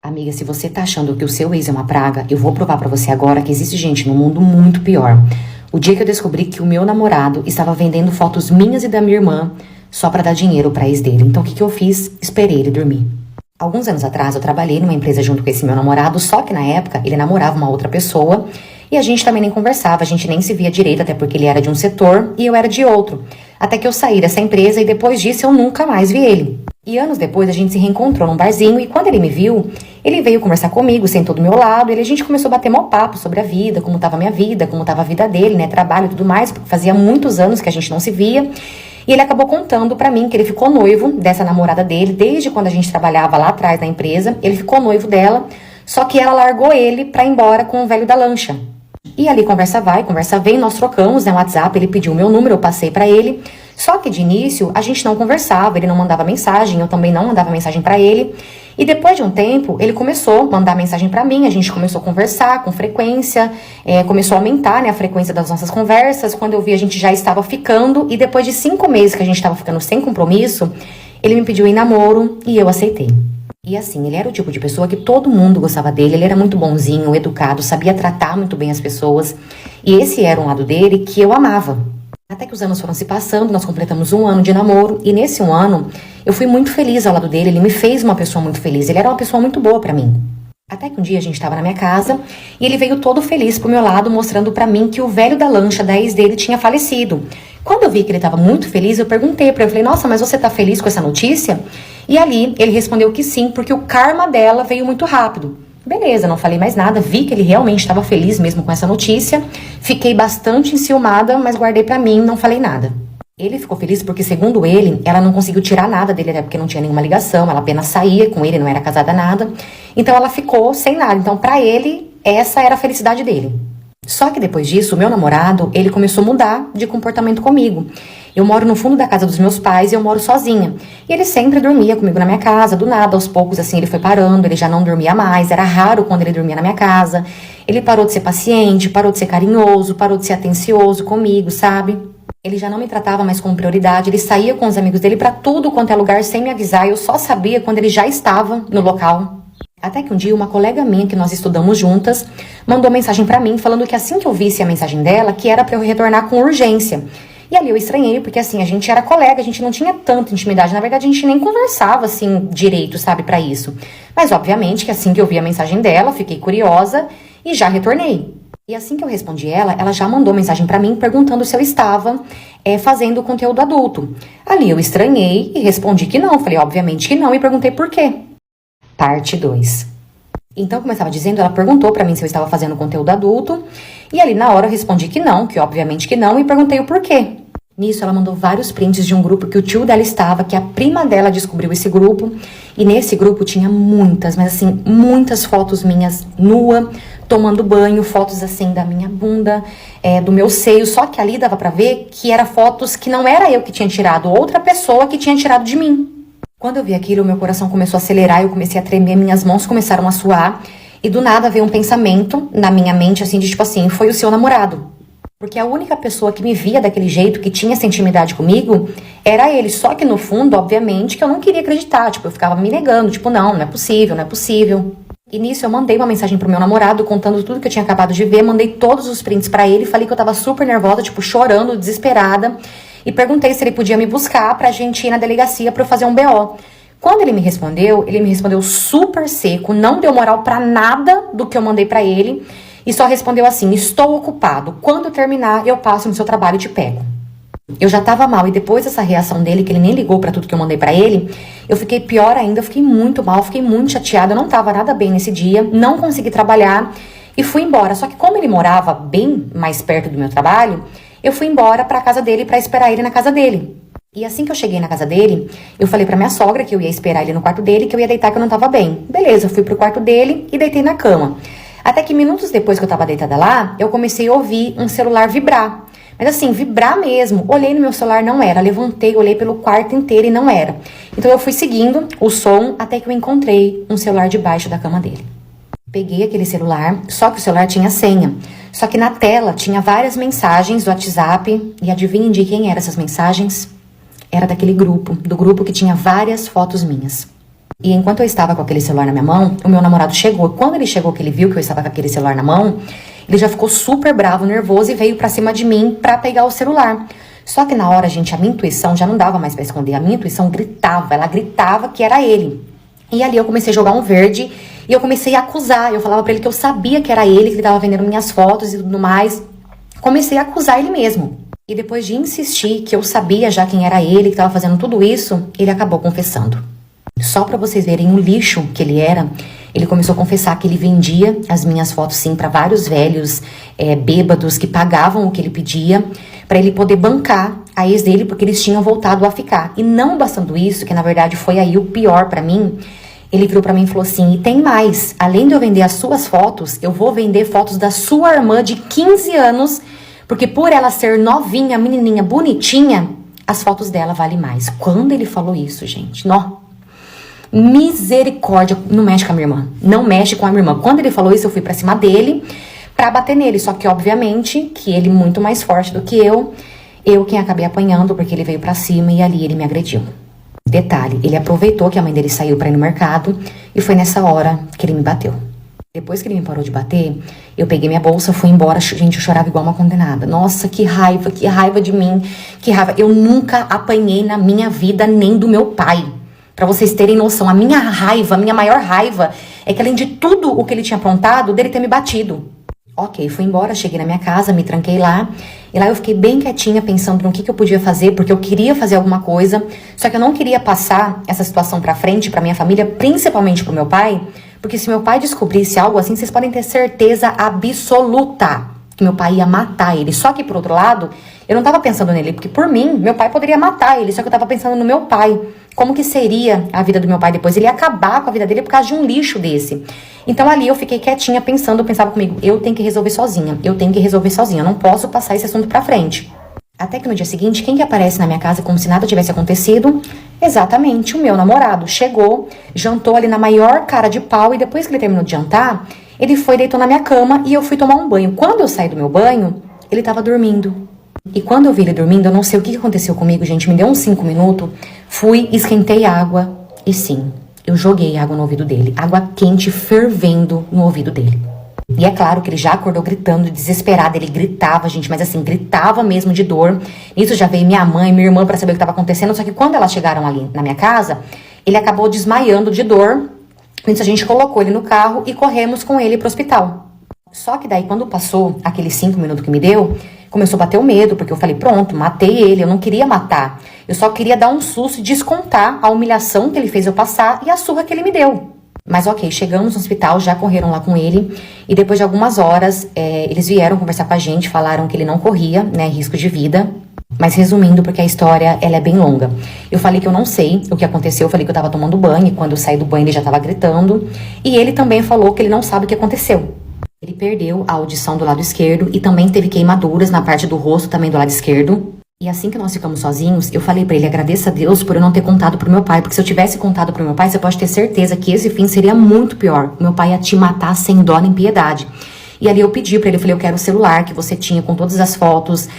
Amiga, se você tá achando que o seu ex é uma praga, eu vou provar pra você agora que existe gente no mundo muito pior. O dia que eu descobri que o meu namorado estava vendendo fotos minhas e da minha irmã só pra dar dinheiro pra ex dele. Então o que que eu fiz? Esperei ele dormir. Alguns anos atrás eu trabalhei numa empresa junto com esse meu namorado, só que na época ele namorava uma outra pessoa e a gente também nem conversava, a gente nem se via direito, até porque ele era de um setor e eu era de outro. Até que eu saí dessa empresa e depois disso eu nunca mais vi ele. E anos depois a gente se reencontrou num barzinho e quando ele me viu, ele veio conversar comigo, sentou do meu lado e a gente começou a bater mó papo sobre a vida, como tava a minha vida, como tava a vida dele, né, trabalho e tudo mais, porque fazia muitos anos que a gente não se via. E ele acabou contando pra mim que ele ficou noivo dessa namorada dele, desde quando a gente trabalhava lá atrás na empresa, ele ficou noivo dela, só que ela largou ele pra ir embora com o velho da lancha. E ali conversa vai, conversa vem, nós trocamos, né, o WhatsApp, ele pediu o meu número, eu passei pra ele. Só que de início a gente não conversava, ele não mandava mensagem, eu também não mandava mensagem pra ele. E depois de um tempo, ele começou a mandar mensagem pra mim, a gente começou a conversar com frequência, começou a aumentar, né, a frequência das nossas conversas. Quando eu vi, a gente já estava ficando, e depois de 5 meses que a gente estava ficando sem compromisso, ele me pediu em namoro e eu aceitei. E assim, ele era o tipo de pessoa que todo mundo gostava dele, ele era muito bonzinho, educado, sabia tratar muito bem as pessoas. E esse era um lado dele que eu amava. Até que os anos foram se passando, nós completamos 1 ano de namoro, e nesse 1 ano, eu fui muito feliz ao lado dele, ele me fez uma pessoa muito feliz, ele era uma pessoa muito boa pra mim. Até que um dia a gente tava na minha casa, e ele veio todo feliz pro meu lado, mostrando pra mim que o velho da lancha da ex dele tinha falecido. Quando eu vi que ele tava muito feliz, eu perguntei pra ele, falei, nossa, mas você tá feliz com essa notícia? E ali, ele respondeu que sim, porque o karma dela veio muito rápido. Beleza, não falei mais nada, vi que ele realmente estava feliz mesmo com essa notícia, fiquei bastante enciumada, mas guardei pra mim, não falei nada. Ele ficou feliz porque, segundo ele, ela não conseguiu tirar nada dele, até porque não tinha nenhuma ligação, ela apenas saía com ele, não era casada nada, então ela ficou sem nada, então pra ele, essa era a felicidade dele. Só que depois disso, o meu namorado, ele começou a mudar de comportamento comigo. Eu moro no fundo da casa dos meus pais e eu moro sozinha. E ele sempre dormia comigo na minha casa, do nada, aos poucos, assim, ele foi parando, ele já não dormia mais, era raro quando ele dormia na minha casa. Ele parou de ser paciente, parou de ser carinhoso, parou de ser atencioso comigo, sabe? Ele já não me tratava mais como prioridade, ele saía com os amigos dele pra tudo quanto é lugar sem me avisar, eu só sabia quando ele já estava no local. Até que um dia uma colega minha, que nós estudamos juntas, mandou mensagem pra mim, falando que assim que eu visse a mensagem dela, que era pra eu retornar com urgência. E ali eu estranhei, porque assim, a gente era colega, a gente não tinha tanta intimidade, na verdade a gente nem conversava assim direito, sabe, pra isso. Mas obviamente que assim que eu vi a mensagem dela, fiquei curiosa e já retornei. E assim que eu respondi ela já mandou mensagem pra mim perguntando se eu estava fazendo conteúdo adulto. Ali eu estranhei e respondi que não, falei obviamente que não e perguntei por quê. Parte 2. Então, como eu estava dizendo, ela perguntou pra mim se eu estava fazendo conteúdo adulto, e ali na hora eu respondi que não, que obviamente que não, e perguntei o porquê. Nisso ela mandou vários prints de um grupo que o tio dela estava, que a prima dela descobriu esse grupo, e nesse grupo tinha muitas, mas assim, muitas fotos minhas nua, tomando banho, fotos assim da minha bunda, do meu seio, só que ali dava pra ver que eram fotos que não era eu que tinha tirado, outra pessoa que tinha tirado de mim. Quando eu vi aquilo, meu coração começou a acelerar, eu comecei a tremer, minhas mãos começaram a suar, e do nada veio um pensamento na minha mente, assim, de tipo assim, foi o seu namorado. Porque a única pessoa que me via daquele jeito, que tinha essa intimidade comigo, era ele. Só que no fundo, obviamente, que eu não queria acreditar, tipo, eu ficava me negando, tipo, não é possível, não é possível. E nisso eu mandei uma mensagem pro meu namorado, contando tudo que eu tinha acabado de ver, mandei todos os prints pra ele, falei que eu tava super nervosa, tipo, chorando, desesperada, e perguntei se ele podia me buscar pra gente ir na delegacia pra eu fazer um BO. Quando ele me respondeu super seco, não deu moral pra nada do que eu mandei pra ele, e só respondeu assim, estou ocupado, quando eu terminar eu passo no seu trabalho e te pego. Eu já tava mal, e depois dessa reação dele, que ele nem ligou pra tudo que eu mandei pra ele, eu fiquei pior ainda, eu fiquei muito mal, fiquei muito chateada, eu não tava nada bem nesse dia, não consegui trabalhar, e fui embora. Só que como ele morava bem mais perto do meu trabalho, eu fui embora pra casa dele pra esperar ele na casa dele. E assim que eu cheguei na casa dele, eu falei pra minha sogra que eu ia esperar ele no quarto dele, que eu ia deitar, que eu não tava bem. Beleza, eu fui pro quarto dele e deitei na cama. Até que minutos depois que eu tava deitada lá, eu comecei a ouvir um celular vibrar. Mas assim, vibrar mesmo. Olhei no meu celular, não era. Levantei, olhei pelo quarto inteiro e não era. Então eu fui seguindo o som até que eu encontrei um celular debaixo da cama dele. Peguei aquele celular, só que o celular tinha senha. Só que na tela tinha várias mensagens do WhatsApp. E adivinhem de quem eram essas mensagens? Era daquele grupo, do grupo que tinha várias fotos minhas. E enquanto eu estava com aquele celular na minha mão, o meu namorado chegou. Quando ele chegou, que ele viu que eu estava com aquele celular na mão, ele já ficou super bravo, nervoso e veio pra cima de mim pra pegar o celular. Só que na hora, gente, a minha intuição já não dava mais pra esconder. A minha intuição gritava, ela gritava que era ele. E ali eu comecei a jogar um verde e eu comecei a acusar. Eu falava pra ele que eu sabia que era ele, que ele tava vendendo minhas fotos e tudo mais. Comecei a acusar ele mesmo. E depois de insistir que eu sabia já quem era ele, que tava fazendo tudo isso, ele acabou confessando. Só pra vocês verem o lixo que ele era, ele começou a confessar que ele vendia as minhas fotos sim pra vários velhos bêbados que pagavam o que ele pedia pra ele poder bancar a ex dele, porque eles tinham voltado a ficar. E não bastando isso, que na verdade foi aí o pior pra mim, ele virou pra mim e falou assim, e tem mais, além de eu vender as suas fotos, eu vou vender fotos da sua irmã de 15 anos, porque por ela ser novinha, menininha, bonitinha, as fotos dela valem mais. Quando ele falou isso, gente, misericórdia, não mexe com a minha irmã, não mexe com a minha irmã. Quando ele falou isso, eu fui pra cima dele pra bater nele, só que obviamente que ele muito mais forte do que eu quem acabei apanhando, porque ele veio pra cima e ali ele me agrediu. Detalhe, ele aproveitou que a mãe dele saiu pra ir no mercado e foi nessa hora que ele me bateu. Depois que ele me parou de bater, eu peguei minha bolsa, fui embora, gente, eu chorava igual uma condenada. Nossa, que raiva de mim, que raiva. Eu nunca apanhei na minha vida, nem do meu pai. Pra vocês terem noção, a minha maior raiva, é que além de tudo o que ele tinha aprontado, dele ter me batido. Ok, fui embora, cheguei na minha casa, me tranquei lá. E lá eu fiquei bem quietinha, pensando no que eu podia fazer, porque eu queria fazer alguma coisa. Só que eu não queria passar essa situação pra frente, pra minha família, principalmente pro meu pai. Porque se meu pai descobrisse algo assim, vocês podem ter certeza absoluta que meu pai ia matar ele. Só que, por outro lado, eu não tava pensando nele, porque por mim, meu pai poderia matar ele. Só que eu tava pensando no meu pai. Como que seria a vida do meu pai depois? Ele ia acabar com a vida dele por causa de um lixo desse. Então ali eu fiquei quietinha, pensando, eu pensava comigo, eu tenho que resolver sozinha, eu não posso passar esse assunto pra frente. Até que no dia seguinte, quem que aparece na minha casa como se nada tivesse acontecido? Exatamente, o meu namorado. Chegou, jantou ali na maior cara de pau e depois que ele terminou de jantar, ele foi, deitou na minha cama e eu fui tomar um banho. Quando eu saí do meu banho, ele tava dormindo. E quando eu vi ele dormindo, eu não sei o que aconteceu comigo, gente, me deu uns 5 minutos, fui, esquentei água e sim, eu joguei água no ouvido dele, água quente fervendo no ouvido dele. E é claro que ele já acordou gritando, desesperado, ele gritava, gente, mas assim, gritava mesmo de dor. Nisso já veio minha mãe, minha irmã pra saber o que estava acontecendo, só que quando elas chegaram ali na minha casa, ele acabou desmaiando de dor. Nisso a gente colocou ele no carro e corremos com ele pro hospital. Só que daí quando passou aqueles 5 minutos que me deu, começou a bater o medo, porque eu falei, pronto, matei ele, eu não queria matar. Eu só queria dar um susto e descontar a humilhação que ele fez eu passar e a surra que ele me deu. Mas ok, chegamos no hospital, já correram lá com ele, e depois de algumas horas, eles vieram conversar com a gente, falaram que ele não corria, né, risco de vida. Mas resumindo, porque a história, ela é bem longa. Eu falei que eu não sei o que aconteceu, eu falei que eu tava tomando banho, e quando eu saí do banho ele já tava gritando, e ele também falou que ele não sabe o que aconteceu. Ele perdeu a audição do lado esquerdo e também teve queimaduras na parte do rosto também do lado esquerdo. E assim que nós ficamos sozinhos, eu falei pra ele, agradeça a Deus por eu não ter contado pro meu pai, porque se eu tivesse contado pro meu pai, você pode ter certeza que esse fim seria muito pior. Meu pai ia te matar sem dó nem piedade. E ali eu pedi pra ele, eu falei, eu quero o celular que você tinha com todas as fotos,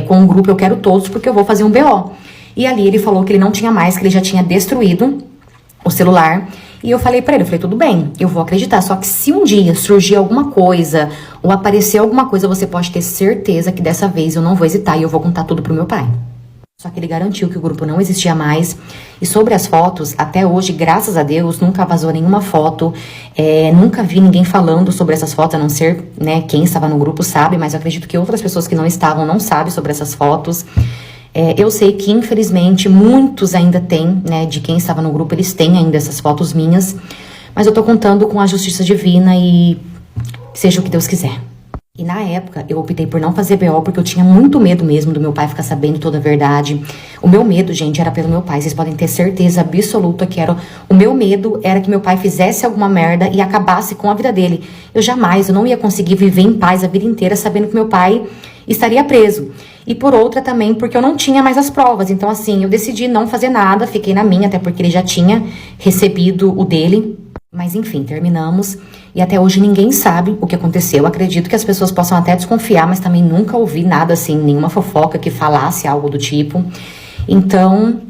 com o grupo, eu quero todos, porque eu vou fazer um BO. E ali ele falou que ele não tinha mais, que ele já tinha destruído o celular. E eu falei pra ele, eu falei, tudo bem, eu vou acreditar, só que se um dia surgir alguma coisa, ou aparecer alguma coisa, você pode ter certeza que dessa vez eu não vou hesitar e eu vou contar tudo pro meu pai. Só que ele garantiu que o grupo não existia mais. E sobre as fotos, até hoje, graças a Deus, nunca vazou nenhuma foto, nunca vi ninguém falando sobre essas fotos, a não ser, né, quem estava no grupo sabe, mas eu acredito que outras pessoas que não estavam não sabem sobre essas fotos. Eu sei que, infelizmente, muitos ainda têm, né, de quem estava no grupo, eles têm ainda essas fotos minhas, mas eu tô contando com a justiça divina e seja o que Deus quiser. E na época, eu optei por não fazer BO, porque eu tinha muito medo mesmo do meu pai ficar sabendo toda a verdade. O meu medo, gente, era pelo meu pai, vocês podem ter certeza absoluta que era... O meu medo era que meu pai fizesse alguma merda e acabasse com a vida dele. Eu não ia conseguir viver em paz a vida inteira sabendo que meu pai estaria preso. E por outra também, porque eu não tinha mais as provas. Então, assim, eu decidi não fazer nada, fiquei na minha, até porque ele já tinha recebido o dele. Mas, enfim, terminamos. E até hoje ninguém sabe o que aconteceu. Eu acredito que as pessoas possam até desconfiar, mas também nunca ouvi nada assim, nenhuma fofoca que falasse algo do tipo. Então,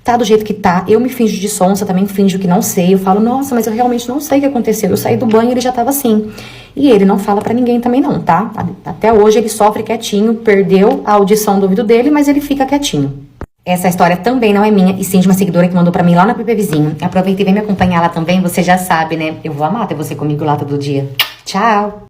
Tá do jeito que tá, eu me finjo de sonsa, também finjo que não sei. Eu falo, nossa, mas eu realmente não sei o que aconteceu. Eu saí do banho e ele já tava assim. E ele não fala pra ninguém também não, tá? Até hoje ele sofre quietinho, perdeu a audição do ouvido dele, mas ele fica quietinho. Essa história também não é minha, e sim de uma seguidora que mandou pra mim lá no PP Vizinho. Aproveita e vem me acompanhar lá também, você já sabe, né? Eu vou amar ter você comigo lá todo dia. Tchau!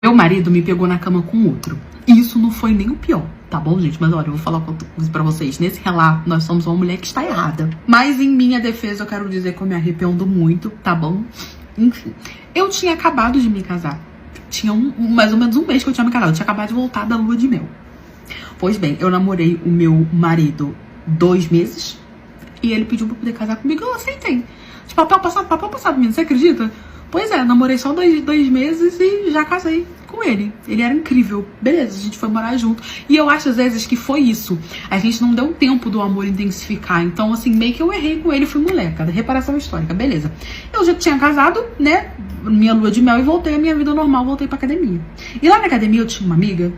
Meu marido me pegou na cama com outro. E isso não foi nem o pior, tá bom, gente? Mas olha, eu vou falar uma coisa pra vocês. Nesse relato, nós somos uma mulher que está errada. Mas em minha defesa, eu quero dizer que eu me arrependo muito, tá bom? Enfim, eu tinha acabado de me casar. Tinha mais ou menos um mês que eu tinha me casado. Eu tinha acabado de voltar da lua de mel. Pois bem, eu namorei o meu marido 2 meses. E ele pediu pra poder casar comigo, eu aceitei. De papel passado, menino, você acredita? Pois é, namorei só 2 meses e já casei com ele. Ele era incrível. Beleza, a gente foi morar junto. E eu acho, às vezes, que foi isso. A gente não deu tempo do amor intensificar. Então, assim, meio que eu errei com ele, fui moleca. Reparação histórica, beleza. Eu já tinha casado, né? Minha lua de mel e voltei à minha vida normal, voltei pra academia. E lá na academia eu tinha uma amiga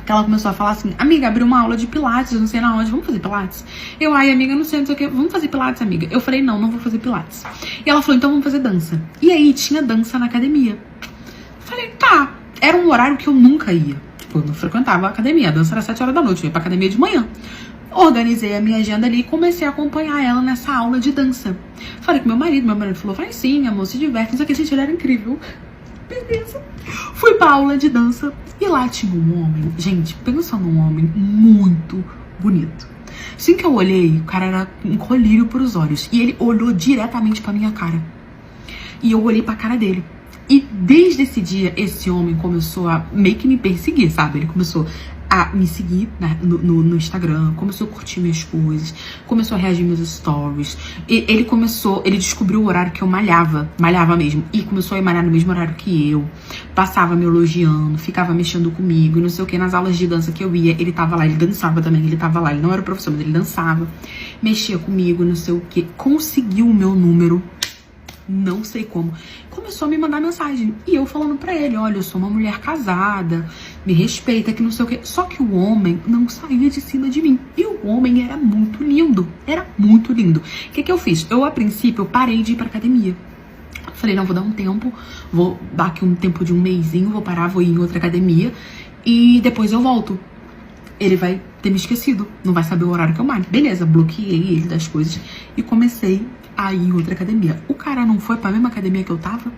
que ela começou a falar assim, amiga, abriu uma aula de pilates, não sei na onde, vamos fazer pilates? Eu, ai, amiga, não sei o que, vamos fazer pilates, amiga? Eu falei, não vou fazer pilates. E ela falou, então vamos fazer dança. E aí, tinha dança na academia. Falei, tá. Era um horário que eu nunca ia. Tipo, eu não frequentava a academia, a dança era 7 horas da noite, eu ia pra academia de manhã. Organizei a minha agenda ali e comecei a acompanhar ela nessa aula de dança. Falei com meu marido falou, vai sim, amor, se diverte, não sei o que, gente, ele era incrível. Beleza. Fui pra aula de dança e lá tinha um homem, gente, pensa num homem muito bonito. Assim que eu olhei, o cara era um colírio pros olhos e ele olhou diretamente pra minha cara. E eu olhei pra cara dele. E desde esse dia, esse homem começou a meio que me perseguir, sabe? Ele começou a me seguir no Instagram, começou a curtir minhas coisas, começou a reagir meus stories. E ele descobriu o horário que eu malhava mesmo, e começou a malhar no mesmo horário que eu, passava me elogiando, ficava mexendo comigo, e não sei o que, nas aulas de dança que eu ia, ele tava lá, ele dançava também, ele tava lá, ele não era o professor, mas ele dançava, mexia comigo, não sei o que, conseguiu o meu número. Não sei como. Começou a me mandar mensagem. E eu falando pra ele, olha, eu sou uma mulher casada, me respeita, que não sei o quê. Só que o homem não saía de cima de mim. E o homem era muito lindo. Era muito lindo. O que eu fiz? Eu, a princípio, eu parei de ir pra academia. Falei, não, vou dar um tempo. Vou dar aqui um tempo de um mesinho, vou parar, vou ir em outra academia. E depois eu volto. Ele vai ter me esquecido. Não vai saber o horário que eu malho. Beleza, bloqueei ele das coisas. E comecei aí em outra academia. O cara não foi pra mesma academia que eu tava?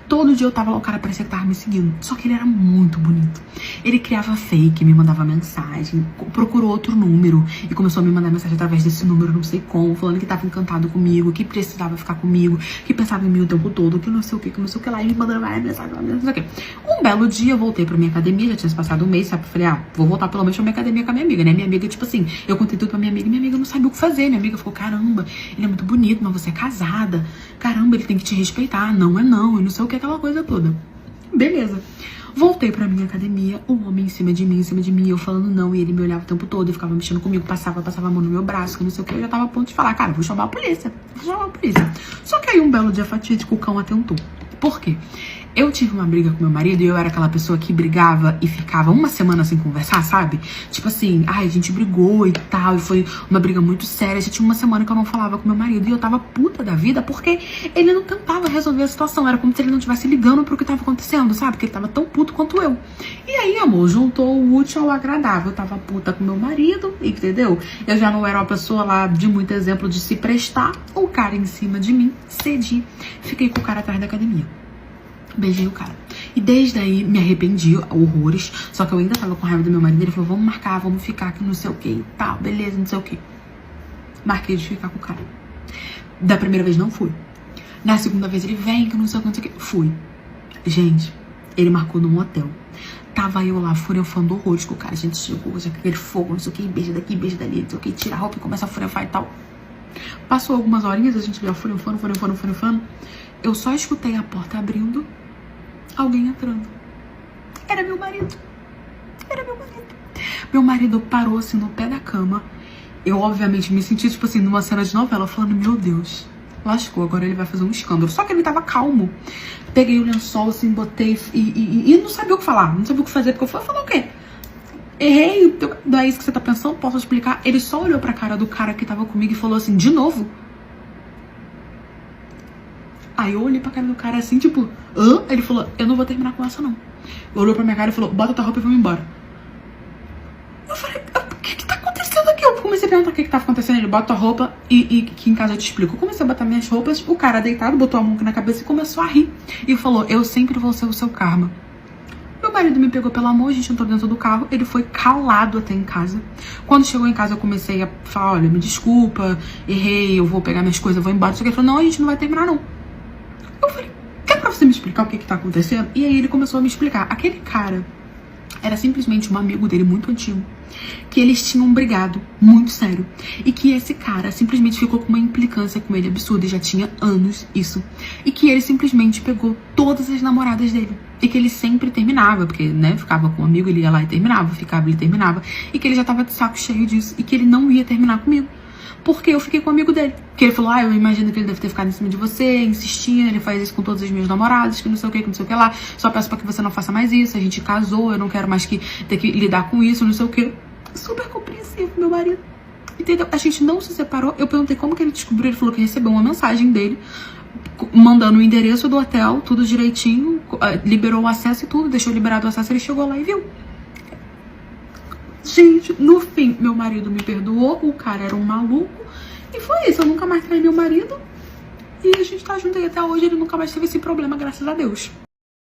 Todo dia eu tava lá, o cara parecia que tava me seguindo. Só que ele era muito bonito. Ele criava fake, me mandava mensagem, procurou outro número e começou a me mandar mensagem através desse número, não sei como, falando que tava encantado comigo, que precisava ficar comigo, que pensava em mim o tempo todo, que não sei o que lá, e me mandando várias mensagens, não sei o que. Um belo dia eu voltei pra minha academia, já tinha se passado um mês, sabe? Falei, vou voltar pelo menos pra minha academia com a minha amiga, né? Minha amiga, tipo assim, eu contei tudo pra minha amiga e minha amiga não sabia o que fazer. Minha amiga ficou, caramba, ele é muito bonito, mas você é casada. Caramba, ele tem que te respeitar. Não é não, e não sei o que, aquela coisa toda. Beleza. Voltei pra minha academia, o homem em cima de mim, eu falando não, e ele me olhava o tempo todo, e ficava mexendo comigo, passava a mão no meu braço, que não sei o que, eu já tava a ponto de falar, cara, vou chamar a polícia. Só que aí um belo dia fatídico, o cão atentou. Por quê? Eu tive uma briga com meu marido e eu era aquela pessoa que brigava e ficava uma semana sem conversar, sabe? Tipo assim, a gente brigou e tal, e foi uma briga muito séria. Já tinha uma semana que eu não falava com meu marido e eu tava puta da vida porque ele não tentava resolver a situação. Era como se ele não estivesse ligando pro que tava acontecendo, sabe? Porque ele tava tão puto quanto eu. E aí, amor, juntou o útil ao agradável. Eu tava puta com meu marido, entendeu? Eu já não era uma pessoa lá de muito exemplo de se prestar. O cara em cima de mim, cedi. Fiquei com o cara atrás da academia. Beijei o cara. E desde aí me arrependi horrores. Só que eu ainda tava com raiva do meu marido. Ele falou, vamos marcar, vamos ficar aqui, não sei o que e tal, beleza, não sei o que. Marquei de ficar com o cara. Da primeira vez não fui. Na segunda vez ele vem, que não sei o que, não sei o que. Fui. Gente, ele marcou num hotel. Tava eu lá, furefando horrores com o cara. A gente chegou, já com aquele fogo, não sei o que, beija daqui, beija dali, não sei o que, tira a roupa e começa a furefar e tal. Passou algumas horinhas, a gente veio furefando. Eu só escutei a porta abrindo, alguém entrando. Era meu marido. Meu marido parou assim no pé da cama. Eu obviamente me senti tipo assim numa cena de novela, falando, meu Deus, lascou, agora ele vai fazer um escândalo. Só que ele tava calmo. Peguei o lençol assim, botei e não sabia o que falar, não sabia o que fazer, porque eu falei, falar o quê? errei, não é isso que você tá pensando? Posso explicar? Ele só olhou pra cara do cara que tava comigo e falou assim, de novo? Aí eu olhei pra cara do cara assim, tipo, hã? Ele falou, eu não vou terminar com essa não. Olhou pra minha cara e falou, bota tua roupa e vamos embora. Eu falei, o que tá acontecendo aqui? Eu comecei a perguntar o que tava acontecendo. Ele, bota tua roupa e que em casa eu te explico. Eu comecei a botar minhas roupas, o cara deitado, botou a mão aqui na cabeça e começou a rir. E falou, eu sempre vou ser o seu karma. Meu marido me pegou pela mão, a gente entrou dentro do carro, ele foi calado até em casa. Quando chegou em casa eu comecei a falar, olha, me desculpa, errei, eu vou pegar minhas coisas, eu vou embora. Ele falou, não, a gente não vai terminar não. Eu falei, quer pra você me explicar o que tá acontecendo? E aí ele começou a me explicar. Aquele cara era simplesmente um amigo dele muito antigo, que eles tinham brigado muito sério, e que esse cara simplesmente ficou com uma implicância com ele absurda, e já tinha anos isso, e que ele simplesmente pegou todas as namoradas dele, e que ele sempre terminava, porque, né, ficava com um amigo, ele ia lá e terminava, ficava, ele terminava, e que ele já tava de saco cheio disso, e que ele não ia terminar comigo, porque eu fiquei com o amigo dele. Que ele falou, eu imagino que ele deve ter ficado em cima de você, insistindo, ele faz isso com todos os meus namorados, que não sei o que lá. Só peço pra que você não faça mais isso, a gente casou, eu não quero mais ter que lidar com isso, não sei o que. Super compreensivo, meu marido. Entendeu? A gente não se separou. Eu perguntei como que ele descobriu, ele falou que recebeu uma mensagem dele, mandando o endereço do hotel, tudo direitinho, liberou o acesso e tudo, deixou liberado o acesso, ele chegou lá e viu. Gente, no fim, meu marido me perdoou, o cara era um maluco, e foi isso, eu nunca mais traí meu marido, e a gente tá junto aí até hoje, ele nunca mais teve esse problema, graças a Deus.